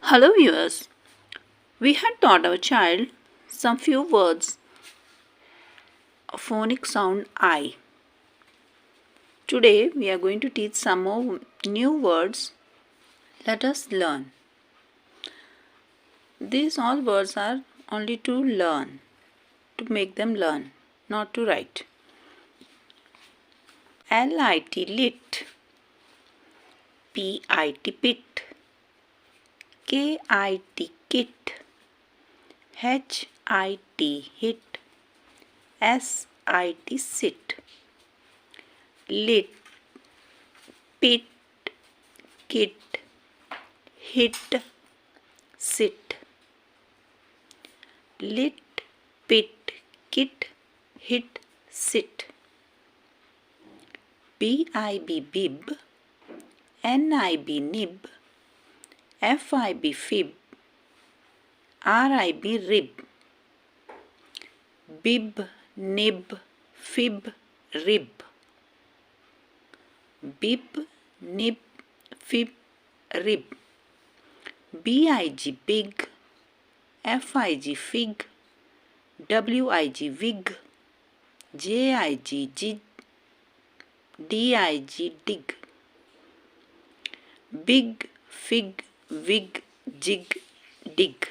Hello viewers, we had taught our child some few words of phonic sound I. Today we are going to teach some more new words. Let us learn. These all words are only to learn, to make them learn, not to write. Lit lit, pit pit, kit kit, hit hit, sit sit, lit pit kit hit sit, lit pit kit hit sit, bib bib, nib nib, fib fib, rib rib, bib nib fib rib, bib nib fib rib, big big, fig fig, wig wig, jig jig, dig dig, big fig wig jig dig,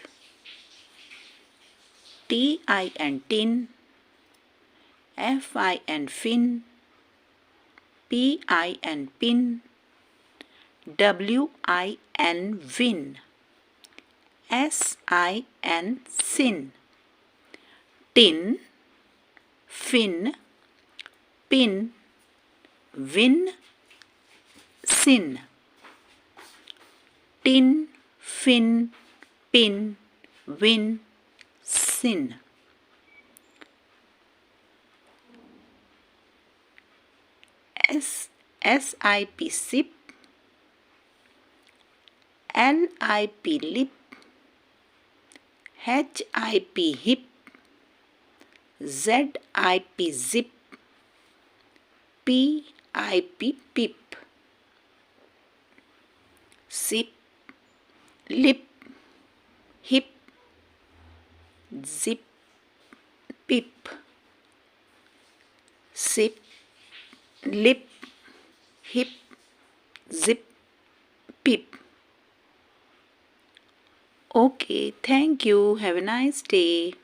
tin, fin, pin, win, sin, tin, fin, pin, win, sin, tin, fin, pin, win, sin. Sip sip, lip lip, hip hip, zip zip, pip pip, sip lip hip, zip pip, sip lip hip, zip pip. Okay, thank you. Have a nice day.